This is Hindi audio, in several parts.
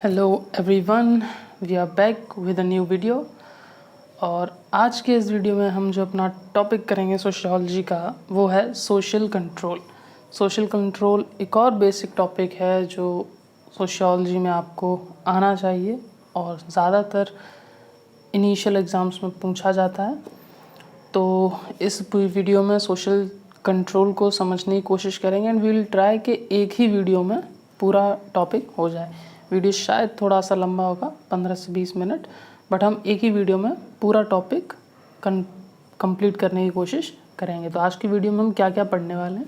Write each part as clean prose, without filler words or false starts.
Hello everyone, we are back with a new video. और आज के इस वीडियो में हम जो अपना टॉपिक करेंगे सोशियोलॉजी का, वो है सोशल कंट्रोल। सोशल कंट्रोल एक और बेसिक टॉपिक है जो सोशियोलॉजी में आपको आना चाहिए और ज़्यादातर इनिशियल एग्ज़ाम्स में पूछा जाता है। तो इस वीडियो में सोशल कंट्रोल को समझने की कोशिश करेंगे एंड वी विल ट्राई कि एक ही वीडियो में पूरा टॉपिक हो जाए। वीडियो शायद थोड़ा सा लंबा होगा, 15 से 20 मिनट, बट हम एक ही वीडियो में पूरा टॉपिक कंप्लीट करने की कोशिश करेंगे। तो आज की वीडियो में हम क्या क्या पढ़ने वाले हैं,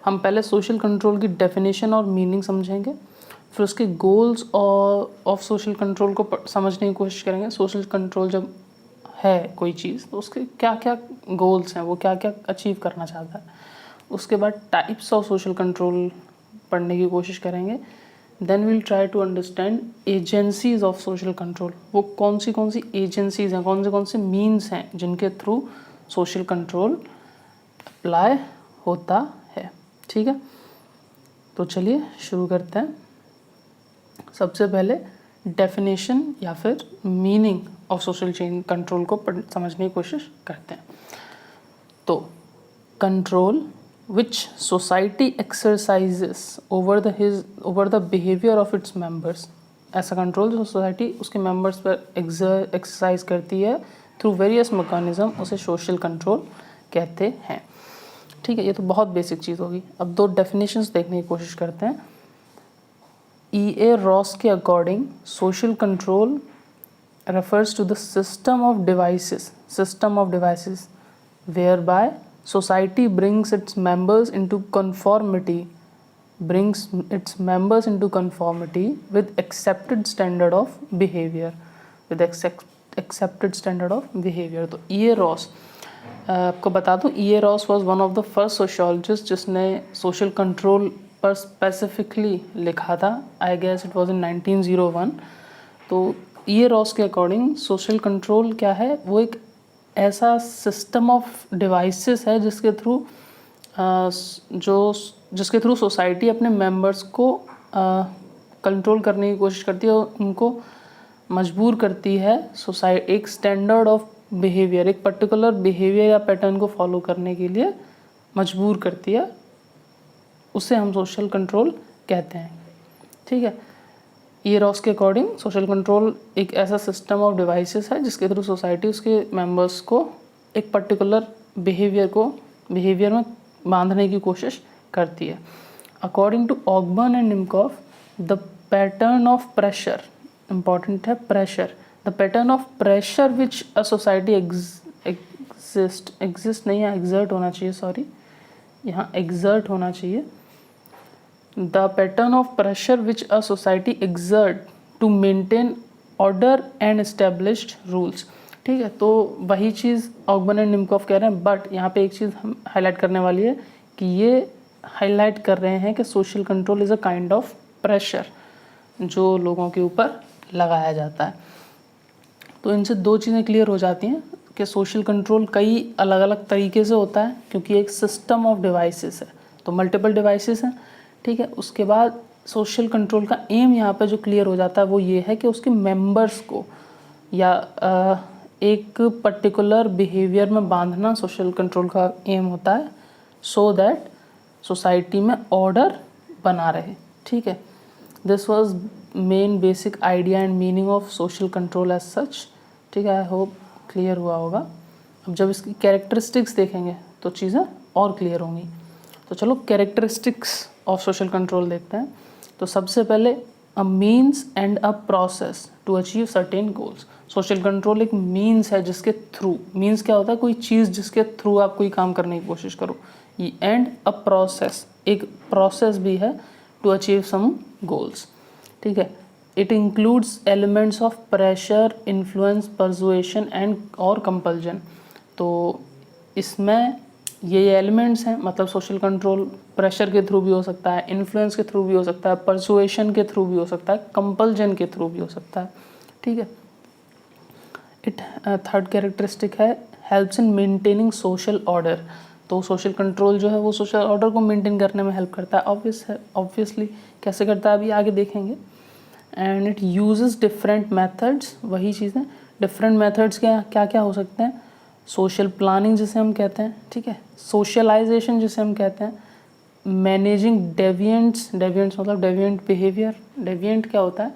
हम पहले सोशल कंट्रोल की डेफिनेशन और मीनिंग समझेंगे, फिर उसके गोल्स और ऑफ सोशल कंट्रोल को समझने की कोशिश करेंगे। सोशल कंट्रोल जब है कोई चीज़ तो उसके क्या क्या गोल्स हैं, वो क्या क्या अचीव करना चाहता है। उसके बाद टाइप्स ऑफ सोशल कंट्रोल पढ़ने की कोशिश करेंगे। Then we'll try to understand agencies of social control, वो कौन सी एजेंसीज हैं, कौन से मीन्स हैं जिनके थ्रू सोशल कंट्रोल अप्लाई होता है। ठीक है, तो चलिए शुरू करते हैं। सबसे पहले डेफिनेशन या फिर meaning of social change control को समझने की कोशिश करते हैं। तो control which society exercises over the behavior of its members, ऐसा कंट्रोल जो सोसाइटी उसके मेंबर्स पर एक्सरसाइज करती है थ्रू वेरियस मैकेनिज्म, उसे सोशल कंट्रोल कहते हैं। ठीक है, ये तो बहुत बेसिक चीज़ होगी। अब दो डेफिनेशंस देखने की कोशिश करते हैं। E.A. रॉस के according social control refers to the system of devices whereby society brings its members into conformity with accepted standard of behavior तो E.A. रॉस, आपको बता दूं, E.A. Ross was one of the first sociologist जिसने सोशल कंट्रोल पर स्पेसिफिकली लिखा था। I guess it was in 1901। तो E.A. रॉस के अकॉर्डिंग सोशल कंट्रोल क्या है, वो एक ऐसा सिस्टम ऑफ डिवाइसेस है जिसके थ्रू सोसाइटी अपने मेंबर्स को कंट्रोल करने की कोशिश करती है और उनको मजबूर करती है एक स्टैंडर्ड ऑफ बिहेवियर, एक पर्टिकुलर बिहेवियर या पैटर्न को फॉलो करने के लिए मजबूर करती है। उसे हम सोशल कंट्रोल कहते हैं। ठीक है, ये रॉस के अकॉर्डिंग सोशल कंट्रोल एक ऐसा सिस्टम ऑफ डिवाइसेस है जिसके थ्रू सोसाइटी उसके मेंबर्स को एक पर्टिकुलर बिहेवियर में बांधने की कोशिश करती है। According to Ogburn and Nimkoff, the pattern of pressure, important है pressure, the pattern of pressure which a society exist नहीं है, एग्जर्ट होना चाहिए, सॉरी, यहाँ एग्जर्ट होना चाहिए। The pattern of pressure which a society exert to maintain order and established rules। ठीक है, तो वही चीज़ ऑगबर्न एंड निम्कॉफ कह रहे हैं, बट यहाँ पे एक चीज़ हम हाईलाइट करने वाली है कि ये हाईलाइट कर रहे हैं कि social control is a kind of pressure जो लोगों के ऊपर लगाया जाता है। तो इनसे दो चीज़ें क्लियर हो जाती हैं कि सोशल कंट्रोल कई अलग अलग तरीके से होता है, क्योंकि एक सिस्टम ऑफ डिवाइसेस है, तो मल्टीपल डिवाइसेस हैं। ठीक है, उसके बाद सोशल कंट्रोल का एम यहाँ पे जो क्लियर हो जाता है वो ये है कि उसके मेंबर्स को या एक पर्टिकुलर बिहेवियर में बांधना सोशल कंट्रोल का एम होता है, सो दैट सोसाइटी में ऑर्डर बना रहे। ठीक है, this was main basic idea and meaning of social control as such. ठीक है, आई होप क्लियर हुआ होगा। अब जब इसकी कैरेक्टरिस्टिक्स देखेंगे तो चीज़ें और क्लियर होंगी। तो चलो कैरेक्टरिस्टिक्स ऑफ सोशल कंट्रोल देखते हैं। तो सबसे पहले a means and a process to achieve certain goals. Social control एक मीन्स है जिसके थ्रू, मीन्स क्या होता है, कोई चीज़ जिसके थ्रू आप कोई काम करने की कोशिश करो, एंड अ प्रोसेस, एक प्रोसेस भी है टू अचीव सम गोल्स। ठीक है, it includes elements of pressure, influence, persuasion and और कंपल्जन। तो इसमें ये एलिमेंट्स हैं, मतलब सोशल कंट्रोल प्रेशर के थ्रू भी हो सकता है, इन्फ्लुएंस के थ्रू भी हो सकता है, परसुएशन के थ्रू भी हो सकता है, कंपल्जन के थ्रू भी हो सकता है। ठीक है, इट थर्ड कैरेक्टरिस्टिक है helps in maintaining social order. तो सोशल कंट्रोल जो है वो सोशल ऑर्डर को मेंटेन करने में हेल्प करता है। ऑब्वियसली कैसे करता है अभी आगे देखेंगे। And it uses different methods, वही चीज़ें डिफरेंट मेथड्स क्या क्या हो सकते हैं, सोशल प्लानिंग जिसे हम कहते हैं, ठीक है, सोशलाइजेशन जिसे हम कहते हैं, मैनेजिंग डेविएंट्स, डेविएंट्स मतलब डेविएंट बिहेवियर, डेविएंट क्या होता है,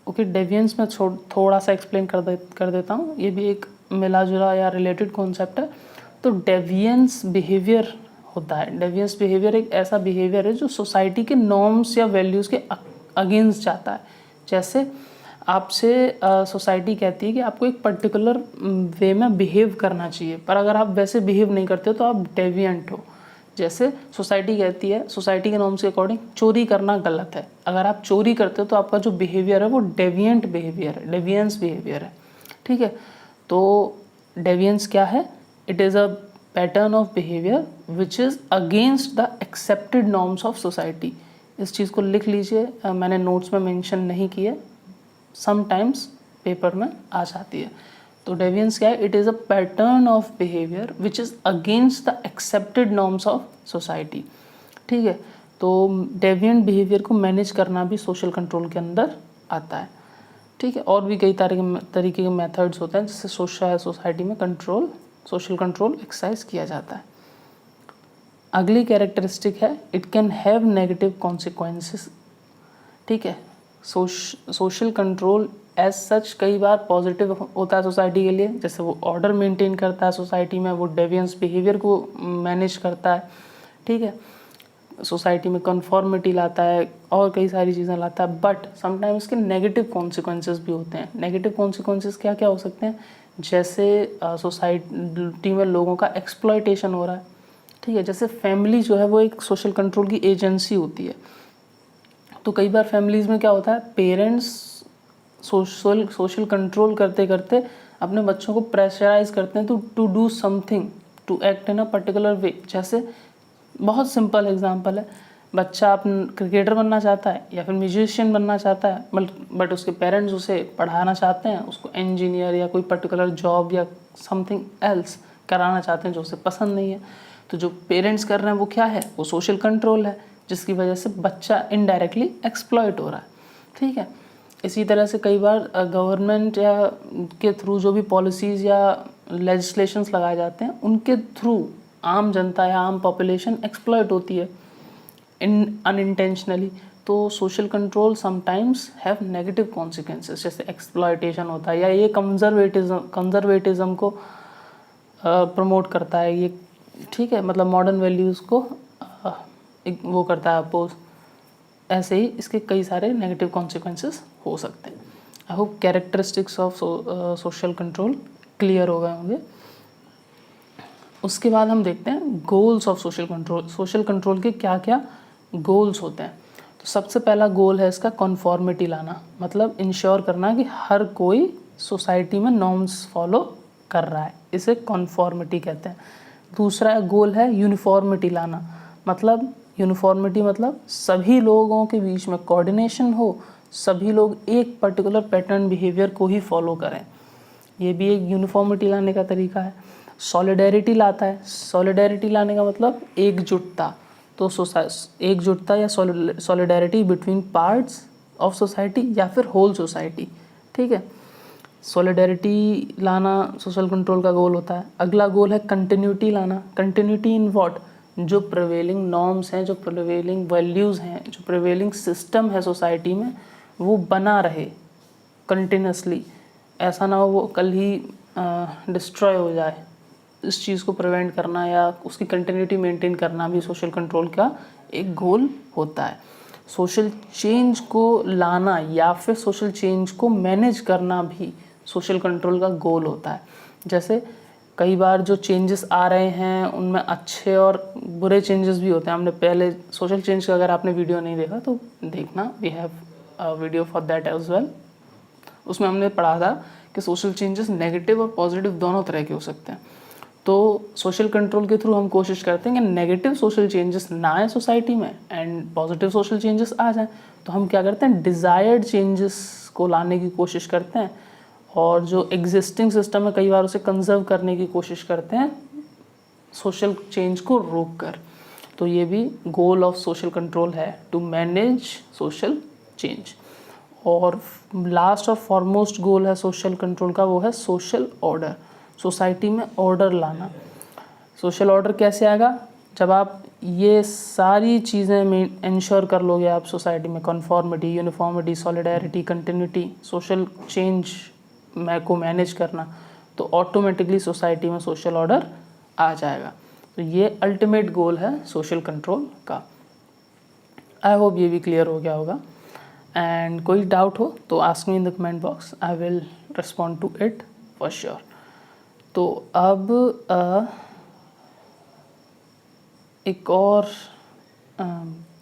ओके डेविएंट्स में थोड़ा सा एक्सप्लेन कर देता हूँ, ये भी एक मिला जुला या रिलेटेड कॉन्सेप्ट है। तो डेविएंस बिहेवियर होता है, डेविएंस बिहेवियर एक ऐसा बिहेवियर है जो सोसाइटी के नॉर्म्स या वैल्यूज़ के अगेंस्ट जाता है। जैसे आपसे सोसाइटी कहती है कि आपको एक पर्टिकुलर वे में बिहेव करना चाहिए, पर अगर आप वैसे बिहेव नहीं करते हो तो आप डेविएंट हो। जैसे सोसाइटी कहती है, सोसाइटी के नॉर्म्स के अकॉर्डिंग चोरी करना गलत है, अगर आप चोरी करते हो तो आपका जो बिहेवियर है वो डेविएंट बिहेवियर है, डेविएंस बिहेवियर है, ठीक है। तो डेविएंस क्या है, it is a pattern of behaviour which is against the accepted norms of society. इस चीज़ को लिख लीजिए, मैंने नोट्स में मेंशन नहीं किया, समटाइम्स पेपर में आ जाती है। तो डेविएंस क्या है, it is a pattern of behaviour which is against the accepted norms of society, ठीक है। तो डेविएंट बिहेवियर को मैनेज करना भी सोशल कंट्रोल के अंदर आता है, ठीक है। और भी कई तरीके के मेथड्स होते हैं जिससे सोसाइटी में कंट्रोल, सोशल कंट्रोल एक्सरसाइज किया जाता है। अगली कैरेक्टरिस्टिक है, it can have negative consequences, ठीक है। सोशल कंट्रोल एज सच कई बार पॉजिटिव होता है सोसाइटी के लिए, जैसे वो ऑर्डर मेंटेन करता है सोसाइटी में, वो डेविएंस बिहेवियर को मैनेज करता है, ठीक है, सोसाइटी में कन्फॉर्मिटी लाता है और कई सारी चीज़ें लाता है। बट समटाइम्स इसके नेगेटिव कॉन्सिक्वेंसेस भी होते हैं। नेगेटिव कॉन्सिक्वेंसेस क्या क्या हो सकते हैं, जैसे सोसाइटी में लोगों का एक्सप्लॉयटेशन हो रहा है, ठीक है। जैसे फैमिली जो है वो एक सोशल कंट्रोल की एजेंसी होती है, तो कई बार फैमिलीज़ में क्या होता है, पेरेंट्स सोशल कंट्रोल करते करते अपने बच्चों को प्रेशराइज करते हैं to do something, to act in a particular way. जैसे बहुत सिंपल एग्जांपल है, बच्चा अपन क्रिकेटर बनना चाहता है या फिर म्यूजिशियन बनना चाहता है, बट उसके पेरेंट्स उसे पढ़ाना चाहते हैं, उसको इंजीनियर या कोई पर्टिकुलर जॉब या समथिंग एल्स कराना चाहते हैं जो उसे पसंद नहीं है। तो जो पेरेंट्स कर रहे हैं वो क्या है, वो सोशल कंट्रोल है, जिसकी वजह से बच्चा इनडायरेक्टली एक्सप्लॉइट हो रहा है, ठीक है। इसी तरह से कई बार गवर्नमेंट या के थ्रू जो भी पॉलिसीज़ या लेजिस्लेशंस लगाए जाते हैं उनके थ्रू आम जनता या आम पॉपुलेशन एक्सप्लॉइट होती है अनइंटेंशनली। तो social control sometimes have negative consequences, जैसे एक्सप्लॉयटेशन होता है, या ये कंजर्वेटिज्म को प्रमोट करता है ये, ठीक है, मतलब मॉडर्न वैल्यूज़ को वो करता है अपोज। ऐसे ही इसके कई सारे नेगेटिव कॉन्सिक्वेंसेस हो सकते हैं। I hope characteristics of social control clear हो गए होंगे। उसके बाद हम देखते हैं goals of social control. Social control के क्या क्या गोल्स होते हैं। तो सबसे पहला गोल है इसका कॉन्फॉर्मिटी लाना, मतलब इंश्योर करना कि हर कोई सोसाइटी में नॉर्म्स फॉलो कर रहा है, इसे कॉन्फॉर्मिटी कहते हैं। दूसरा गोल है यूनिफॉर्मिटी लाना, मतलब यूनिफॉर्मिटी मतलब सभी लोगों के बीच में कोऑर्डिनेशन हो, सभी लोग एक पर्टिकुलर पैटर्न बिहेवियर को ही फॉलो करें, ये भी एक यूनिफॉर्मिटी लाने का तरीका है। सॉलिडेरिटी लाता है, सॉलिडेरिटी लाने का मतलब एकजुटता, तो एकजुटता या solidarity between parts of society या फिर होल सोसाइटी, ठीक है। सॉलिडेरिटी लाना सोशल कंट्रोल का गोल होता है। अगला गोल है कंटिन्यूटी लाना। कंटिन्यूटी इन व्हाट, जो प्रिवेलिंग नॉर्म्स हैं, जो प्रिवेलिंग वैल्यूज़ हैं, जो प्रिवेलिंग सिस्टम है सोसाइटी में, वो बना रहे कंटिन्यूसली, ऐसा ना हो वो कल ही डिस्ट्रॉय हो जाए। इस चीज़ को प्रिवेंट करना या उसकी कंटिन्यूटी मेंटेन करना भी सोशल कंट्रोल का एक गोल होता है। सोशल चेंज को लाना या फिर सोशल चेंज को मैनेज करना भी सोशल कंट्रोल का गोल होता है। जैसे कई बार जो चेंजेस आ रहे हैं उनमें अच्छे और बुरे चेंजेस भी होते हैं। हमने पहले सोशल चेंज का अगर आपने वीडियो नहीं देखा तो देखना, we have a video for that as well. उसमें हमने पढ़ा था कि सोशल चेंजेस नेगेटिव और पॉजिटिव दोनों तरह के हो सकते हैं। तो सोशल कंट्रोल के थ्रू हम कोशिश करते हैं कि नेगेटिव सोशल चेंजेस ना आए सोसाइटी में एंड पॉजिटिव सोशल चेंजेस आ जाएं। तो हम क्या करते हैं, डिज़ायर्ड चेंजेस को लाने की कोशिश करते हैं और जो एग्जिस्टिंग सिस्टम है कई बार उसे कंजर्व करने की कोशिश करते हैं सोशल चेंज को रोक कर। तो ये भी गोल ऑफ सोशल कंट्रोल है, टू मैनेज सोशल चेंज। और लास्ट और फॉरमोस्ट गोल है सोशल कंट्रोल का, वो है सोशल ऑर्डर, सोसाइटी में ऑर्डर लाना। सोशल ऑर्डर कैसे आएगा? जब आप ये सारी चीज़ें में इंश्योर कर लोगे, आप सोसाइटी में conformity, uniformity, solidarity, continuity, social change को मैनेज करना, तो ऑटोमेटिकली सोसाइटी में सोशल ऑर्डर आ जाएगा। तो ये अल्टीमेट गोल है सोशल कंट्रोल का। आई होप ये भी क्लियर हो गया होगा। एंड कोई डाउट हो तो ask me in the comment box, I will respond to it for sure. तो अब एक और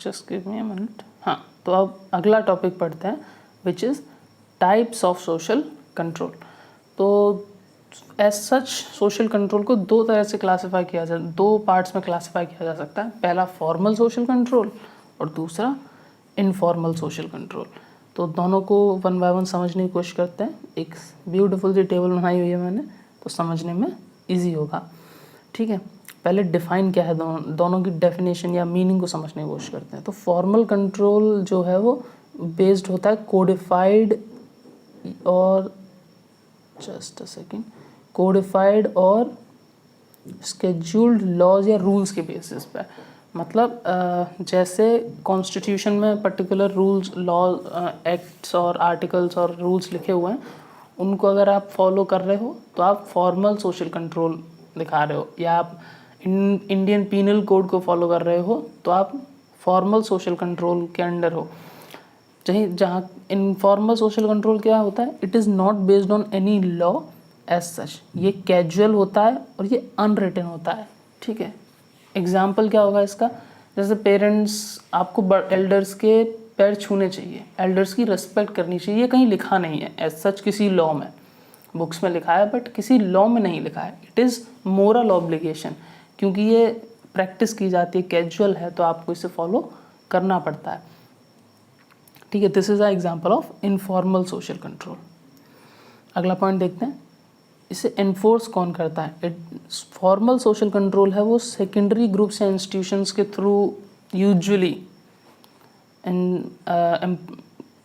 just give me a minute. हाँ, तो अब अगला टॉपिक पढ़ते हैं, which is types of social control. तो एज सच सोशल कंट्रोल को दो तरह से क्लासीफाई किया जा, दो पार्ट्स में क्लासीफाई किया जा सकता है। पहला फॉर्मल सोशल कंट्रोल और दूसरा इनफॉर्मल सोशल कंट्रोल। तो दोनों को वन बाय वन समझने की कोशिश करते हैं। एक ब्यूटीफुल सी टेबल बनाई हुई है मैंने, तो समझने में ईजी होगा। ठीक है, पहले डिफाइन क्या है, दोनों की डेफिनेशन या मीनिंग को समझने की कोशिश करते हैं। तो फॉर्मल कंट्रोल जो है वो बेस्ड होता है कोडिफाइड और जस्ट अ सेकेंड, कोडिफाइड और स्केड्यूल्ड लॉज या रूल्स के बेसिस पे। मतलब जैसे कॉन्स्टिट्यूशन में पर्टिकुलर रूल्स, लॉ, एक्ट्स और आर्टिकल्स और रूल्स लिखे हुए हैं, उनको अगर आप फॉलो कर रहे हो तो आप फॉर्मल सोशल कंट्रोल दिखा रहे हो। या आप इंडियन पीनल कोड को फॉलो कर रहे हो तो आप फॉर्मल सोशल कंट्रोल के अंडर हो। जहाँ इनफॉर्मल सोशल कंट्रोल क्या होता है, it is not based on any law as such, ये कैजुअल होता है और ये अनरिटन होता है। ठीक है, एग्जाम्पल क्या होगा इसका, जैसे पेरेंट्स आपको एल्डर्स के पैर छूने चाहिए, एल्डर्स की रिस्पेक्ट करनी चाहिए, ये कहीं लिखा नहीं है एज सच किसी लॉ में, बुक्स में लिखा है बट किसी लॉ में नहीं लिखा है। इट इज़ मोरल ऑब्लिगेशन, क्योंकि ये प्रैक्टिस की जाती है, कैजुअल है, तो आपको इसे फॉलो करना पड़ता है। ठीक है, this is a example of informal social control. अगला पॉइंट देखते हैं, इसे एनफोर्स कौन करता है। फॉर्मल सोशल कंट्रोल है वो सेकेंडरी ग्रुप्स या इंस्टीट्यूशंस के थ्रू यूजुअली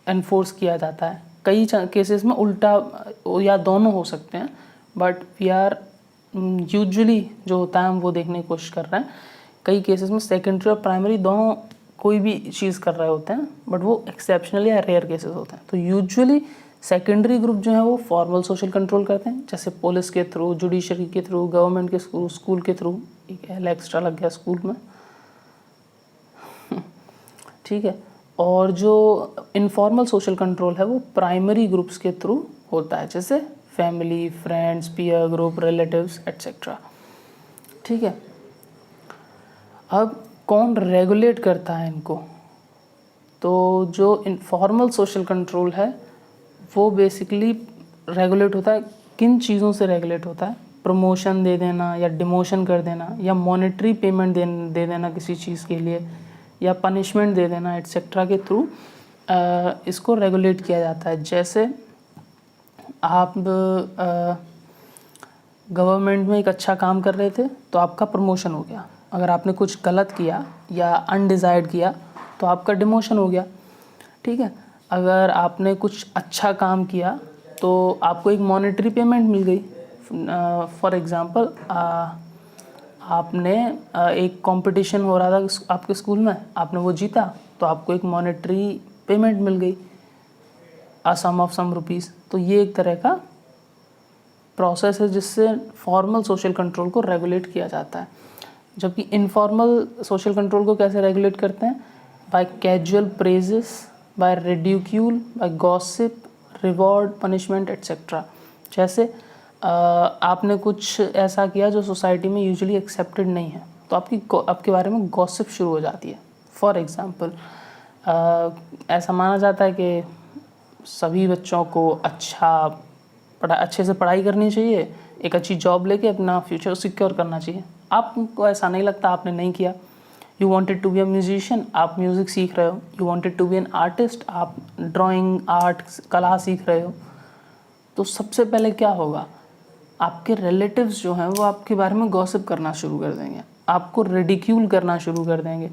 एनफोर्स किया जाता है। कई केसेस में उल्टा या दोनों हो सकते हैं, बट वी आर यूजुअली जो होता है हम वो देखने की कोशिश कर रहे हैं। कई केसेस में सेकेंडरी और प्राइमरी दोनों कोई भी चीज़ कर रहे होते हैं, बट वो एक्सेप्शनली या रेयर केसेस होते हैं। तो यूजुअली सेकेंडरी ग्रुप जो है वो फॉर्मल सोशल कंट्रोल करते हैं, जैसे पुलिस के थ्रू, जुडिशरी के थ्रू, गवर्नमेंट के स्कूल के थ्रू। एक एल एक्स्ट्रा लग गया स्कूल में। ठीक है, और जो इनफॉर्मल सोशल कंट्रोल है वो प्राइमरी ग्रुप्स के थ्रू होता है, जैसे family, friends, peer group, relatives etcetera. ठीक है, अब कौन रेगुलेट करता है इनको? तो जो इनफॉर्मल सोशल कंट्रोल है वो बेसिकली रेगुलेट होता है, किन चीज़ों से रेगुलेट होता है? प्रमोशन दे देना या डिमोशन कर देना, या मॉनेटरी पेमेंट दे देना किसी चीज़ के लिए, या पनिशमेंट दे देना एट्सेट्रा के थ्रू इसको रेगुलेट किया जाता है। जैसे आप गवर्नमेंट में एक अच्छा काम कर रहे थे तो आपका प्रमोशन हो गया। अगर आपने कुछ गलत किया या अनडिज़ायर्ड किया तो आपका डिमोशन हो गया। ठीक है, अगर आपने कुछ अच्छा काम किया तो आपको एक मॉनेटरी पेमेंट मिल गई। फॉर एग्ज़ाम्पल आपने एक कंपटीशन हो रहा था आपके स्कूल में, आपने वो जीता तो आपको एक मॉनेटरी पेमेंट मिल गई, अ सम ऑफ सम रुपीज़। तो ये एक तरह का प्रोसेस है जिससे फॉर्मल सोशल कंट्रोल को रेगुलेट किया जाता है। जबकि इनफॉर्मल सोशल कंट्रोल को कैसे रेगुलेट करते हैं? By casual praises, by ridicule, by gossip, reward, punishment etcetera. जैसे आपने कुछ ऐसा किया जो सोसाइटी में यूजुअली एक्सेप्टेड नहीं है, तो आपके बारे में गॉसिप शुरू हो जाती है। फॉर एग्ज़ाम्पल ऐसा माना जाता है कि सभी बच्चों को अच्छे से पढ़ाई करनी चाहिए, एक अच्छी जॉब लेके अपना फ्यूचर सिक्योर करना चाहिए। आपको ऐसा नहीं लगता, आपने नहीं किया। You wanted to be a musician, आप म्यूज़िक सीख रहे हो। You wanted to be an artist, आप ड्राइंग, आर्ट, कला सीख रहे हो। तो सबसे पहले क्या होगा, आपके रिलेटिव्स जो हैं वो आपके बारे में गॉसिप करना शुरू कर देंगे, आपको रिडिक्यूल करना शुरू कर देंगे।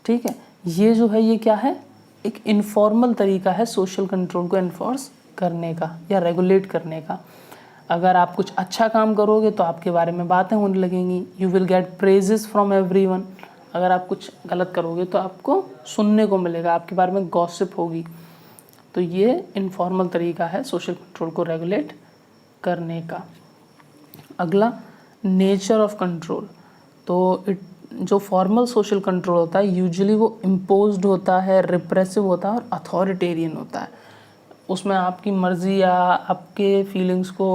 ठीक है, ये जो है ये क्या है? एक इनफॉर्मल तरीका है सोशल कंट्रोल को एनफोर्स करने का या रेगुलेट करने का। अगर आप कुछ अच्छा काम करोगे तो आपके बारे में बातें होने लगेंगी, you will get praises from everyone. अगर आप कुछ गलत करोगे तो आपको सुनने को मिलेगा, आपके बारे में गॉसिप होगी। तो ये इनफॉर्मल तरीका है सोशल कंट्रोल को रेगुलेट करने का। अगला, नेचर ऑफ कंट्रोल। तो जो फॉर्मल सोशल कंट्रोल होता है यूजुअली वो इम्पोज्ड होता है, रिप्रेसिव होता है और अथॉरिटेरियन होता है। उसमें आपकी मर्ज़ी या आपके फीलिंग्स को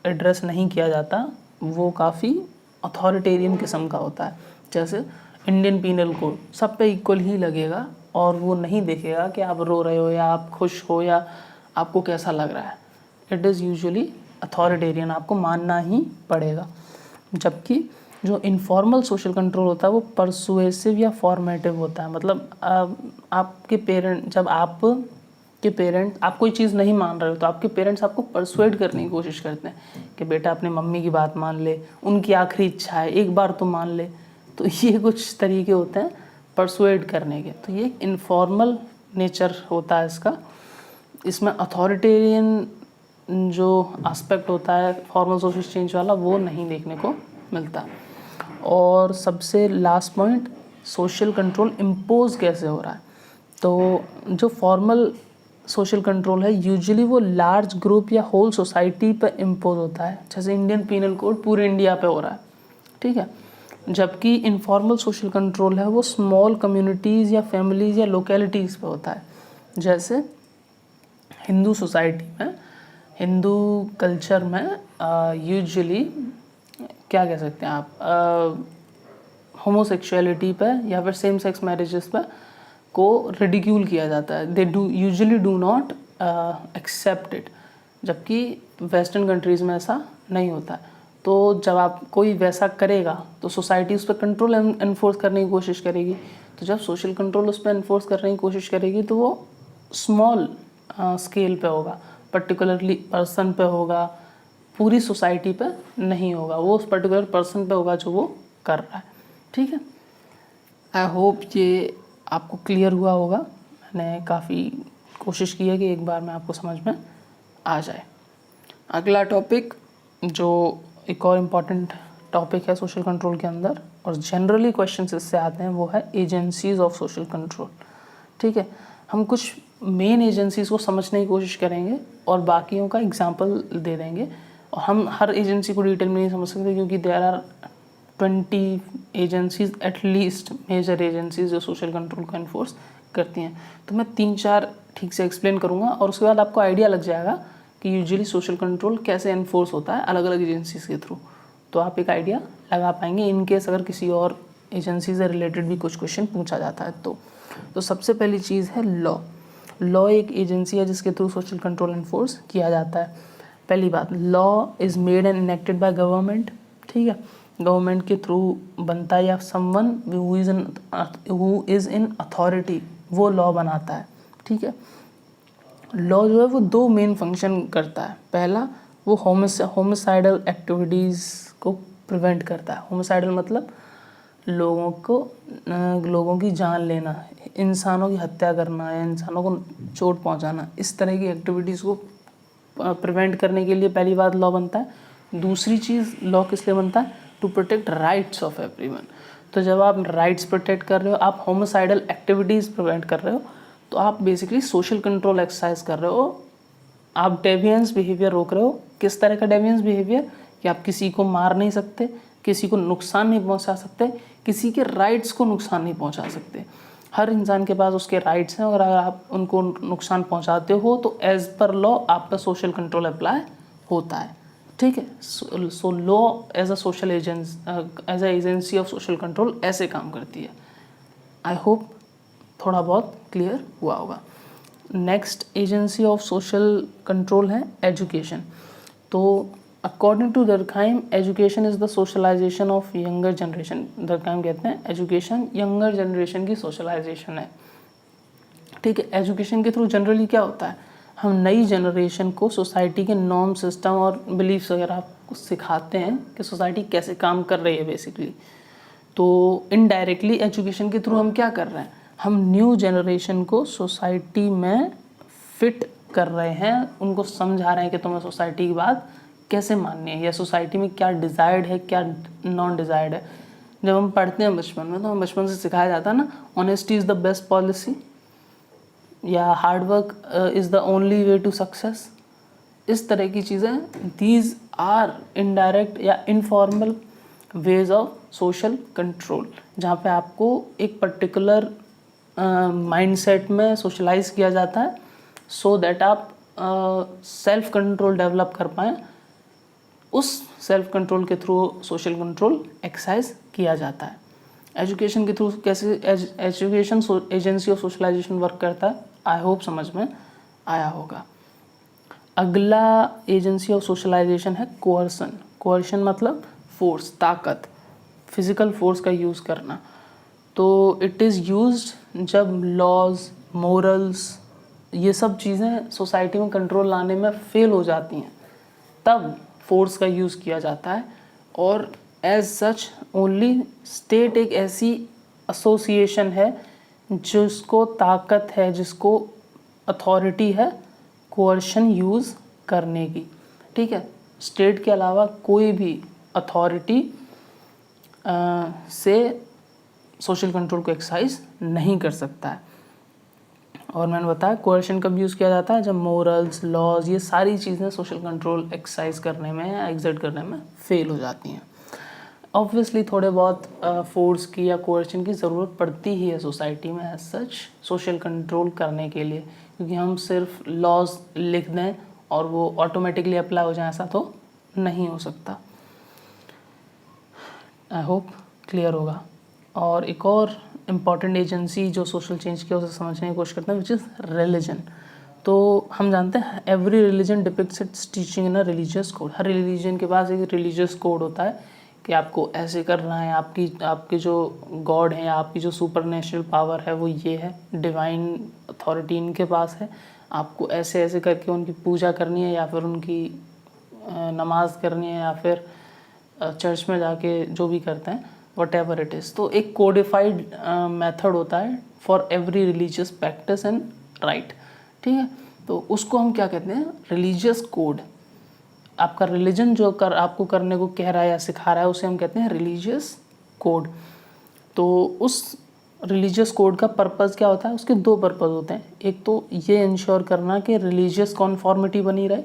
एड्रेस नहीं किया जाता, वो काफ़ी अथॉरिटेरियन किस्म का होता है। जैसे इंडियन पीनल कोड सब पे इक्वल ही लगेगा और वो नहीं देखेगा कि आप रो रहे हो या आप खुश हो या आपको कैसा लग रहा है। इट इज़ यूजुअली अथॉरिटेरियन, आपको मानना ही पड़ेगा। जबकि जो इनफॉर्मल सोशल कंट्रोल होता है वो परसुएसिव या फॉर्मेटिव होता है। मतलब आपके पेरेंट, जब आपके पेरेंट आप कोई चीज़ नहीं मान रहे हो तो आपके पेरेंट्स आपको परसुएड करने की कोशिश करते हैं कि बेटा अपने मम्मी की बात मान ले, उनकी आखिरी इच्छा है, एक बार तो मान ले। तो ये कुछ तरीके होते हैं परसुएड करने के। तो ये इनफॉर्मल नेचर होता है इसका। इसमें अथॉरिटेरियन जो एस्पेक्ट होता है फॉर्मल सोशल चेंज वाला, वो नहीं देखने को मिलता। और सबसे last point, social control impose कैसे हो रहा है। तो जो फॉर्मल सोशल कंट्रोल है यूजुअली वो लार्ज ग्रुप या होल सोसाइटी पर इम्पोज होता है। जैसे इंडियन पीनल कोड पूरे इंडिया पे हो रहा है, ठीक है। जबकि इनफॉर्मल सोशल कंट्रोल है वो स्मॉल कम्युनिटीज़ या फैमिलीज़ या लोकेलिटीज़ पे होता है। जैसे हिंदू सोसाइटी में, हिंदू कल्चर में यूजुअली क्या कह सकते हैं आप, होमोसेक्सुअलिटी पे या फिर सेम सेक्स मैरिजेस पे को रिडिक्यूल किया जाता है। They do usually do not accept it. जबकि वेस्टर्न कंट्रीज़ में ऐसा नहीं होता है। तो जब आप कोई वैसा करेगा तो सोसाइटी उस पर कंट्रोल एनफोर्स करने की कोशिश करेगी। तो जब सोशल कंट्रोल उस पर एनफोर्स करने की कोशिश करेगी तो वो स्मॉल स्केल पे होगा, पर्टिकुलरली पर्सन पे होगा, पूरी सोसाइटी पे नहीं होगा। वो उस पर्टिकुलर पर्सन पे होगा जो वो कर रहा है, ठीक है। आई होप ये आपको क्लियर हुआ होगा। मैंने काफ़ी कोशिश की है कि एक बार में आपको समझ में आ जाए। अगला टॉपिक, जो एक और इम्पॉर्टेंट टॉपिक है सोशल कंट्रोल के अंदर और जनरली क्वेश्चंस इससे आते हैं, वो है एजेंसीज ऑफ सोशल कंट्रोल, ठीक है। हम कुछ मेन एजेंसीज को समझने की कोशिश करेंगे और बाकियों का एग्जांपल दे देंगे। और हम हर एजेंसी को डिटेल में नहीं समझ सकते क्योंकि there are 20 agencies at least, major agencies जो सोशल कंट्रोल को एनफोर्स करती हैं। तो मैं 3-4 ठीक से एक्सप्लेन करूँगा और उसके बाद आपको आइडिया लग जाएगा कि यूजुअली सोशल कंट्रोल कैसे एनफोर्स होता है अलग अलग एजेंसीज के थ्रू। तो आप एक आइडिया लगा पाएंगे इन केस अगर किसी और एजेंसी से रिलेटेड भी कुछ क्वेश्चन पूछा जाता है तो सबसे पहली चीज़ है लॉ। लॉ एक एजेंसी है जिसके थ्रू सोशल कंट्रोल एनफोर्स किया जाता है। पहली बात, law is made and enacted by government, ठीक है। गवर्नमेंट के थ्रू बनता है या someone who is in authority वो लॉ बनाता है, ठीक है। लॉ जो है वो 2 मेन फंक्शन करता है। पहला, वो होमिसाइडल एक्टिविटीज़ को प्रिवेंट करता है। होमिसाइडल मतलब लोगों की जान लेना, इंसानों की हत्या करना या इंसानों को चोट पहुंचाना, इस तरह की एक्टिविटीज़ को प्रिवेंट करने के लिए पहली बात लॉ बनता है। दूसरी चीज़, लॉ किस लिए बनता है? To protect rights of everyone. तो जब आप राइट्स प्रोटेक्ट कर रहे हो, आप होमिसाइडल एक्टिविटीज़ प्रिवेंट कर रहे हो, तो आप बेसिकली सोशल कंट्रोल एक्सरसाइज कर रहे हो। आप डेवियंस बिहेवियर रोक रहे हो। किस तरह का डेवियंस बिहेवियर? कि आप किसी को मार नहीं सकते, किसी को नुकसान नहीं पहुंचा सकते, किसी के राइट्स को नुकसान नहीं पहुंचा सकते। हर इंसान के पास उसके राइट्स हैं और अगर आप उनको नुकसान पहुंचाते हो तो एज पर लॉ आप पर सोशल कंट्रोल अप्लाई होता है, ठीक है। So law as a social agency of social control ऐसे काम करती है। आई होप थोड़ा बहुत क्लियर हुआ होगा। Next agency of social control है एजुकेशन। तो according to Durkheim, education is the socialization of younger generation. Durkheim कहते हैं एजुकेशन यंगर जनरेशन की सोशलाइजेशन है, ठीक है। एजुकेशन के थ्रू जनरली क्या होता है, हम नई जनरेशन को सोसाइटी के नॉर्म, सिस्टम और बिलीफ्स वगैरह आपको सिखाते हैं कि सोसाइटी कैसे काम कर रही है बेसिकली। तो इनडायरेक्टली एजुकेशन के थ्रू हम क्या कर रहे हैं, हम न्यू जनरेशन को सोसाइटी में फिट कर रहे हैं, उनको समझा रहे हैं कि तुम्हें सोसाइटी की बात कैसे माननी है या सोसाइटी में क्या डिज़ायर्ड है, क्या नॉन डिज़ायर्ड है। जब हम पढ़ते हैं बचपन में तो हम बचपन से सिखाया जाता है ना, honesty is the best policy या hard work is the only way to success. इस तरह की चीज़ें, दीज आर इनडायरेक्ट या informal ways of social control, जहाँ पे आपको एक पर्टिकुलर माइंडसेट में सोशलाइज किया जाता है सो दैट आप सेल्फ कंट्रोल डेवलप कर पाएँ। उस सेल्फ कंट्रोल के थ्रू सोशल कंट्रोल एक्सरसाइज किया जाता है। एजुकेशन के थ्रू कैसे education agency of socialization work करता है, आई होप समझ में आया होगा। अगला एजेंसी ऑफ सोशलाइजेशन है कोअर्सन। कोअर्सन मतलब फोर्स, ताकत, फिजिकल फोर्स का यूज़ करना। तो इट इज़ यूज्ड जब लॉज, मोरल्स, ये सब चीज़ें सोसाइटी में कंट्रोल लाने में फेल हो जाती हैं, तब फोर्स का यूज़ किया जाता है। और एज सच ओनली स्टेट एक ऐसी एसोसिएशन है जिसको ताकत है, जिसको अथॉरिटी है कोअर्शन यूज़ करने की। ठीक है, स्टेट के अलावा कोई भी अथॉरिटी से सोशल कंट्रोल को एक्सरसाइज नहीं कर सकता है। और मैंने बताया कोअर्शन कब यूज़ किया जाता है, जब मोरल्स, लॉज, ये सारी चीज़ें सोशल कंट्रोल एक्सरसाइज करने में या एग्जर्ट करने में फेल हो जाती हैं। ऑब्वियसली थोड़े बहुत फोर्स की या कोअर्शन की ज़रूरत पड़ती ही है सोसाइटी में एज सच सोशल कंट्रोल करने के लिए, क्योंकि हम सिर्फ लॉज लिख दें और वो ऑटोमेटिकली अप्लाई हो जाए ऐसा तो नहीं हो सकता। आई होप क्लियर होगा। और एक और इम्पॉर्टेंट एजेंसी जो सोशल चेंज की उसे समझने की कोशिश करते हैं विच इज़ रिलीजन। तो हम जानते हैं every religion depicts it's teaching in a religious code. Her religion के पास एक रिलीजियस कोड होता है कि आपको ऐसे करना है, आपकी जो गॉड है, आपकी जो सुपर नेचुरल पावर है वो ये है, डिवाइन अथॉरिटी इनके पास है, आपको ऐसे ऐसे करके उनकी पूजा करनी है या फिर उनकी नमाज करनी है या फिर चर्च में जाके जो भी करते हैं वट एवर इट इज़। तो एक कोडिफाइड मेथड होता है for every religious practice and right. ठीक है, तो उसको हम क्या कहते हैं, रिलीजियस कोड। आपका रिलीजन जो आपको करने को कह रहा है या सिखा रहा है उसे हम कहते हैं रिलीजियस कोड। तो उस रिलीजियस कोड का पर्पज़ क्या होता है, उसके दो पर्पज़ होते हैं। एक तो ये इंश्योर करना कि रिलीजियस कॉन्फॉर्मिटी बनी रहे,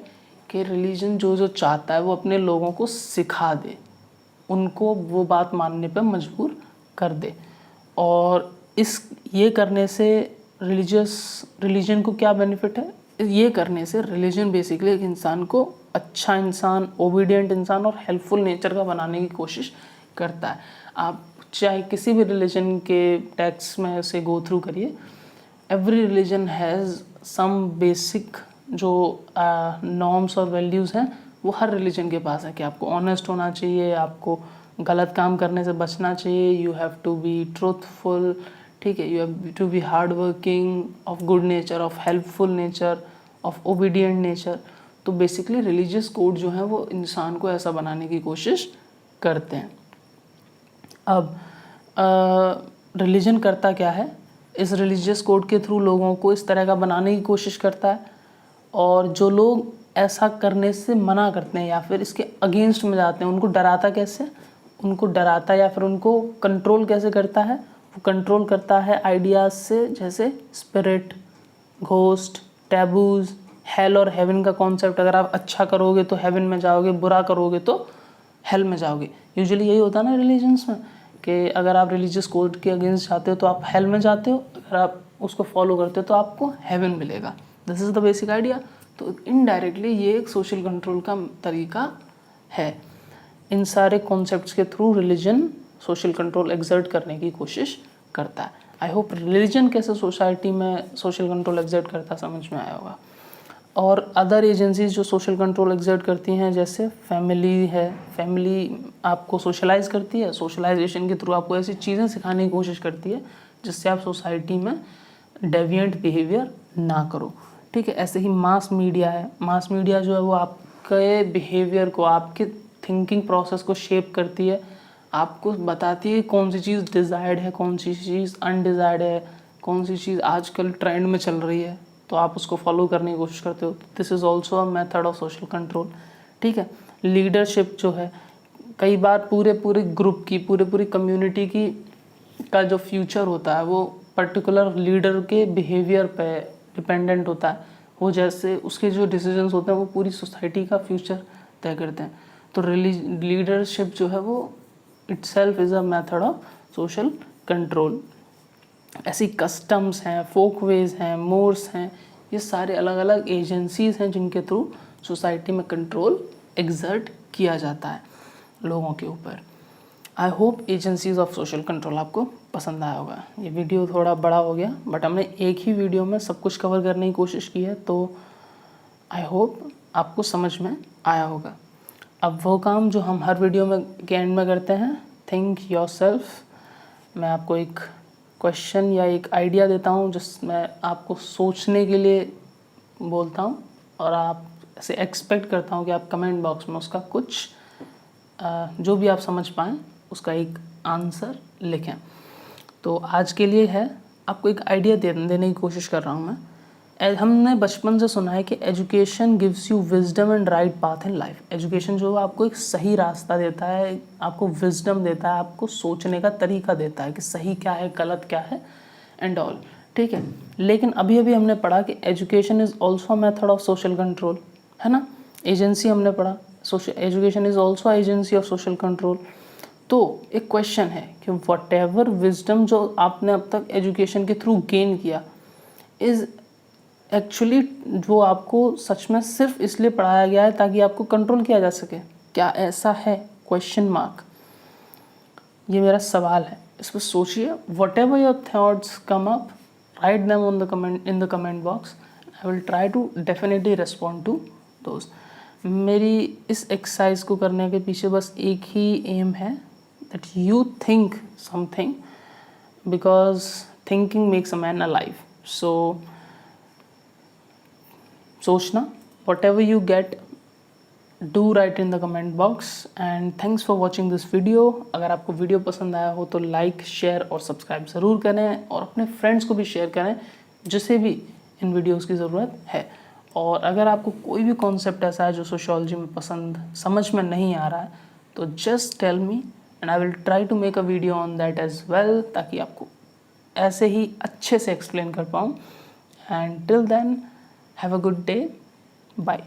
कि रिलीजन जो जो चाहता है वो अपने लोगों को सिखा दे, उनको वो बात मानने पर मजबूर कर दे। और ये करने से रिलीजन को क्या बेनिफिट है, ये करने से रिलीजन बेसिकली एक इंसान को अच्छा इंसान, ओबीडियंट इंसान और हेल्पफुल नेचर का बनाने की कोशिश करता है। आप चाहे किसी भी रिलीजन के टेक्स्ट में से गो थ्रू करिए, every religion has some basic जो नॉर्म्स और वैल्यूज़ हैं वो हर रिलीजन के पास है कि आपको ऑनेस्ट होना चाहिए, आपको गलत काम करने से बचना चाहिए, you have to be truthful, ठीक है, you have to be hard working, of good nature, of helpful nature, of obedient nature. तो बेसिकली रिलीजियस कोड जो है वो इंसान को ऐसा बनाने की कोशिश करते हैं। अब रिलीजन करता क्या है, इस रिलीजियस कोड के थ्रू लोगों को इस तरह का बनाने की कोशिश करता है, और जो लोग ऐसा करने से मना करते हैं या फिर इसके अगेंस्ट में जाते हैं उनको डराता कैसे, उनको डराता या फिर उनको कंट्रोल कैसे करता है, वो कंट्रोल करता है आइडियाज़ से, जैसे स्पिरिट, घोस्ट, टैबूज, हेल और हेवन का कॉन्सेप्ट। अगर आप अच्छा करोगे तो हेवन में जाओगे, बुरा करोगे तो हेल में जाओगे। यूजुअली यही होता है ना रिलीजन्स में, कि अगर आप रिलीजियस कोड के अगेंस्ट जाते हो तो आप हेल में जाते हो, अगर आप उसको फॉलो करते हो तो आपको हेवन मिलेगा। This is the basic idea. तो इनडायरेक्टली ये एक सोशल कंट्रोल का तरीका है। इन सारे कॉन्सेप्ट्स के through religion social control exert करने की कोशिश करता है। आई होप रिलीजन कैसे सोसाइटी में सोशल कंट्रोल एक्सर्ट करता है समझ में आया होगा। और अदर एजेंसीज जो सोशल कंट्रोल एक्सर्ट करती हैं, जैसे फैमिली है, फैमिली आपको सोशलाइज करती है, सोशलाइजेशन के थ्रू आपको ऐसी चीज़ें सिखाने की कोशिश करती है जिससे आप सोसाइटी में डेविएंट बिहेवियर ना करो। ठीक है, ऐसे ही मास मीडिया है। मास मीडिया जो है वो आपके बिहेवियर को, आपके थिंकिंग प्रोसेस को शेप करती है, आपको बताती है कौन सी चीज़ डिज़ायर्ड है, कौन सी चीज़ अनडिज़ायर्ड है, कौन सी चीज़ आजकल ट्रेंड में चल रही है तो आप उसको फॉलो करने की कोशिश करते हो। This is also a method of social control. ठीक है, लीडरशिप जो है कई बार पूरे ग्रुप की पूरी कम्युनिटी की का जो फ्यूचर होता है वो पर्टिकुलर लीडर के बिहेवियर पे डिपेंडेंट होता है। वो जैसे उसके जो डिसीजंस होते हैं वो पूरी सोसाइटी का फ्यूचर तय करते हैं। तो लीडरशिप जो है वो itself is a method of social control. ऐसी कस्टम्स हैं, फोकवेज हैं, मोर्स हैं, ये सारे अलग अलग एजेंसीज हैं जिनके थ्रू सोसाइटी में कंट्रोल एग्जर्ट किया जाता है लोगों के ऊपर। I hope agencies of social control आपको पसंद आया होगा। ये वीडियो थोड़ा बड़ा हो गया बट हमने एक ही वीडियो में सब कुछ कवर करने की कोशिश की है, तो आई होप आपको समझ में आया होगा। अब वो काम जो हम हर वीडियो में के एंड में करते हैं, थिंक योरसेल्फ। मैं आपको एक क्वेश्चन या एक आइडिया देता हूँ जिसमें आपको सोचने के लिए बोलता हूँ और आप ऐसे एक्सपेक्ट करता हूँ कि आप कमेंट बॉक्स में उसका कुछ जो भी आप समझ पाएँ उसका एक आंसर लिखें। तो आज के लिए है, आपको एक आइडिया देने की कोशिश कर रहा हूँ मैं। हमने बचपन से सुना है कि education gives you wisdom and right path in life. Education जो है आपको एक सही रास्ता देता है, आपको विजडम देता है, आपको सोचने का तरीका देता है कि सही क्या है, गलत क्या है एंड ऑल। ठीक है, लेकिन अभी अभी हमने पढ़ा कि education is also method of social control, है ना। एजेंसी हमने पढ़ा, education is also agency of social control. तो एक क्वेश्चन है कि वट एवर विजडम जो आपने अब तक एजुकेशन के थ्रू गेन किया इज़ एक्चुअली जो आपको सच में सिर्फ इसलिए पढ़ाया गया है ताकि आपको कंट्रोल किया जा सके? क्या ऐसा है? Question mark. ये मेरा सवाल है, इस पर सोचिए। Whatever your thoughts come up, write them on the comment in the comment box. I will try to definitely respond to those. मेरी इस एक्सरसाइज को करने के पीछे बस एक ही एम है, that you think something, because thinking makes a man alive. So सोचना, whatever you get do write in the comment box. And thanks for watching this video. अगर आपको वीडियो पसंद आया हो तो लाइक, शेयर और सब्सक्राइब ज़रूर करें और अपने फ्रेंड्स को भी शेयर करें जिसे भी इन वीडियोस की ज़रूरत है। और अगर आपको कोई भी कॉन्सेप्ट ऐसा है जो सोशियोलॉजी में समझ में नहीं आ रहा है तो just tell me and I will try to make a video on that as well, ताकि आपको ऐसे ही अच्छे से एक्सप्लेन कर पाऊँ। And till then, have a good day, bye.